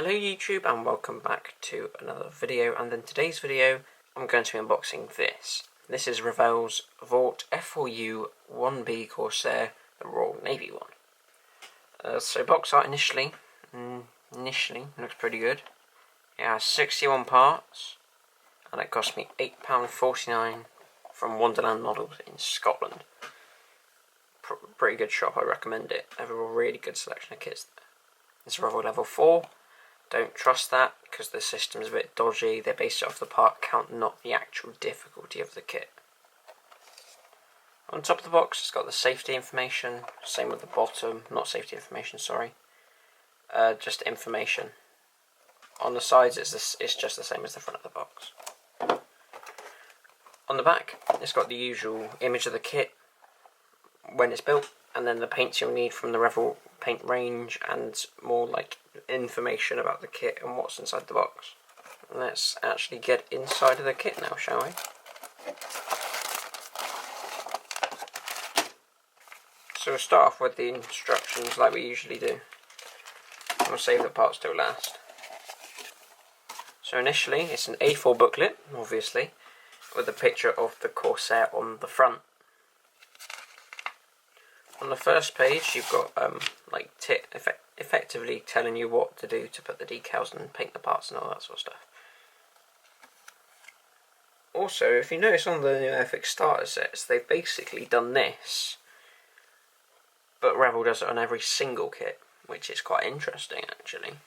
Hello YouTube and welcome back to another video, and in today's video I'm going to be unboxing this. This is Revell's Vought F4U-1B Corsair, the Royal Navy one. So box art initially looks pretty good. It has 61 parts and it cost me £8.49 from Wonderland Models in Scotland. Pretty good shop, I recommend it. They have a really good selection of kits there. It's Revell level 4. Don't trust that because the system's a bit dodgy. They base it off the part count, not the actual difficulty of the kit. On top of the box it's got the safety information, same with the bottom, not safety information, sorry. Just information. On the sides it's just the same as the front of the box. On the back it's got the usual image of the kit, when it's built, and then the paints you'll need from the Revell paint range and more like information about the kit and what's inside the box. Let's actually get inside of the kit now, shall we? So we'll start off with the instructions like we usually do. We'll save the parts till last. So initially it's an A4 booklet, obviously, with a picture of the Corsair on the front. On the first page you've got effectively telling you what to do to put the decals and paint the parts and all that sort of stuff. Also, if you notice on the new FX starter sets, they've basically done this, but Revell does it on every single kit, which is quite interesting actually.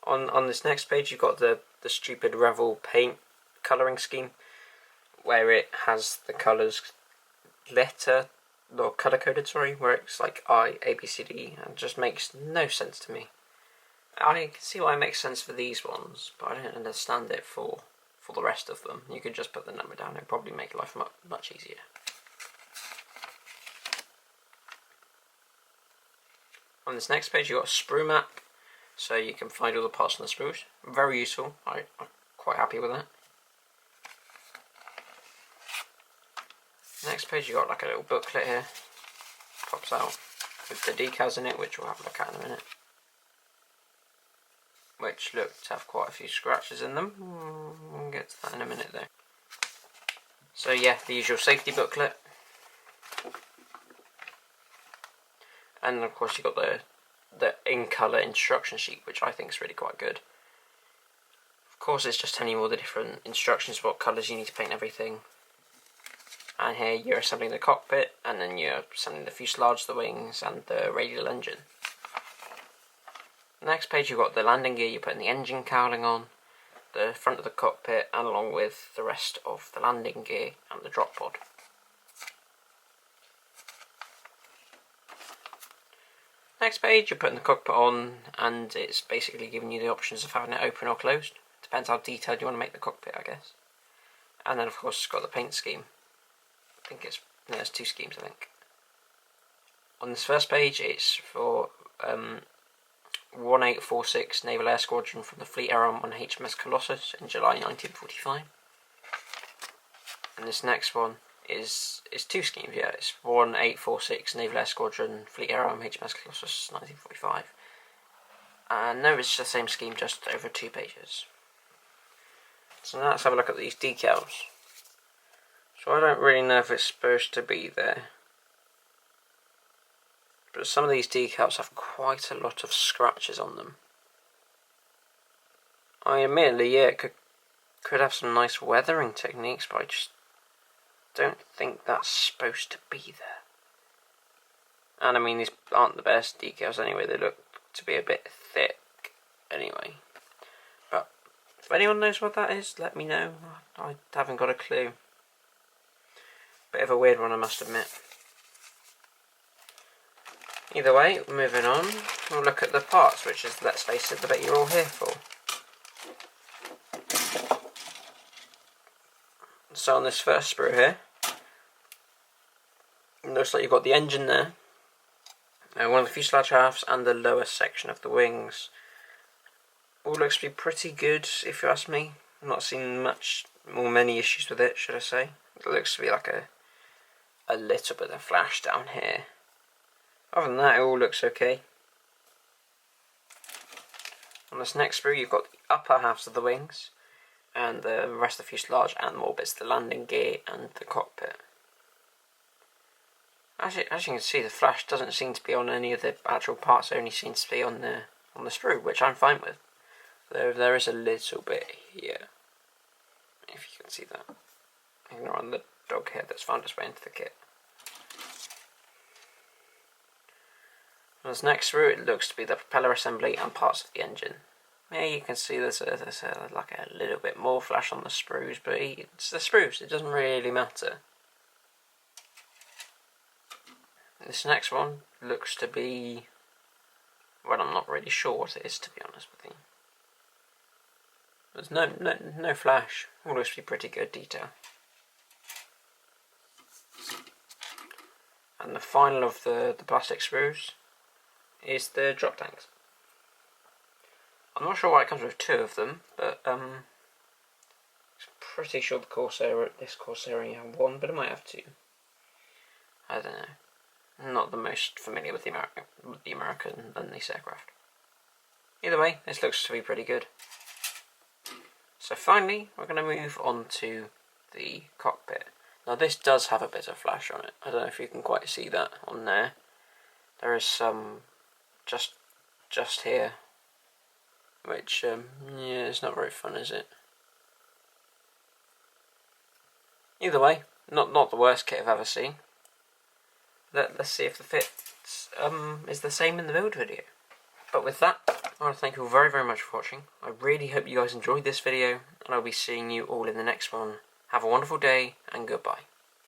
On this next page you've got the stupid Revell paint colouring scheme, where it has the colours colour coded, where it's like I, A, B, C, D, E, and it just makes no sense to me. I can see why it makes sense for these ones, but I don't understand it for the rest of them. You could just put the number down, it'd probably make life much easier. On this next page you've got a sprue map, so you can find all the parts on the sprues. Very useful, I'm quite happy with that. Next page you got like a little booklet here, pops out with the decals in it, which we'll have a look at in a minute, which look to have quite a few scratches in them. We'll get to that in a minute though. So yeah, the usual safety booklet, and of course you've got the in colour instruction sheet, which I think is really quite good. Of course it's just telling you all the different instructions, what colours you need to paint everything. And here you're assembling the cockpit, and then you're assembling the fuselage, the wings, and the radial engine. Next page you've got the landing gear, you're putting the engine cowling on, the front of the cockpit, and along with the rest of the landing gear and the drop pod. Next page you're putting the cockpit on, and it's basically giving you the options of having it open or closed. Depends how detailed you want to make the cockpit, I guess. And then of course it's got the paint scheme. I think there's two schemes, I think. On this first page it's for 1846 Naval Air Squadron from the Fleet Era on HMS Colossus in July 1945. And this next one is two schemes, yeah. It's 1846 Naval Air Squadron Fleet Era on HMS Colossus 1945. And no, it's the same scheme, just over 2 pages. So now let's have a look at these decals. So I don't really know if it's supposed to be there, but some of these decals have quite a lot of scratches on them. I mean, admittedly, yeah, it could have some nice weathering techniques, but I just don't think that's supposed to be there. And I mean, these aren't the best decals anyway, they look to be a bit thick anyway. But if anyone knows what that is, let me know. I haven't got a clue. Bit of a weird one, I must admit. Either way, moving on, we'll look at the parts, which is, let's face it, the bit you're all here for. So on this first sprue here, it looks like you've got the engine there, one of the fuselage halves, and the lower section of the wings. All looks to be pretty good, if you ask me. I've not seen many issues with it, should I say. It looks to be like a little bit of flash down here. Other than that, it all looks okay. On this next sprue, you've got the upper halves of the wings, and the rest of the fuselage, and more bits, the landing gear and the cockpit. As you can see, the flash doesn't seem to be on any of the actual parts, it only seems to be on the sprue, which I'm fine with. There is a little bit here, if you can see that. Ignore the dog hair that's found its way into the kit. On this next sprue, it looks to be the propeller assembly and parts of the engine. Yeah, you can see there's like a little bit more flash on the sprues, but it's the sprues, it doesn't really matter. This next one looks to be, well, I'm not really sure what it is, to be honest with you. There's no flash, all looks to be pretty good detail. And the final of the plastic sprues is the drop tanks. I'm not sure why it comes with two of them, but I'm pretty sure this Corsair only have one, but it might have two. I don't know. I'm not the most familiar with the American than this aircraft. Either way, this looks to be pretty good. So finally, we're going to move on to the cockpit. Now this does have a bit of flash on it. I don't know if you can quite see that on there. There is some just here, which yeah, it's not very fun, is it? Either way, not the worst kit I've ever seen. Let's see if the fit is the same in the build video. But with that, I want to thank you all very, very much for watching. I really hope you guys enjoyed this video, and I'll be seeing you all in the next one. Have a wonderful day, and goodbye.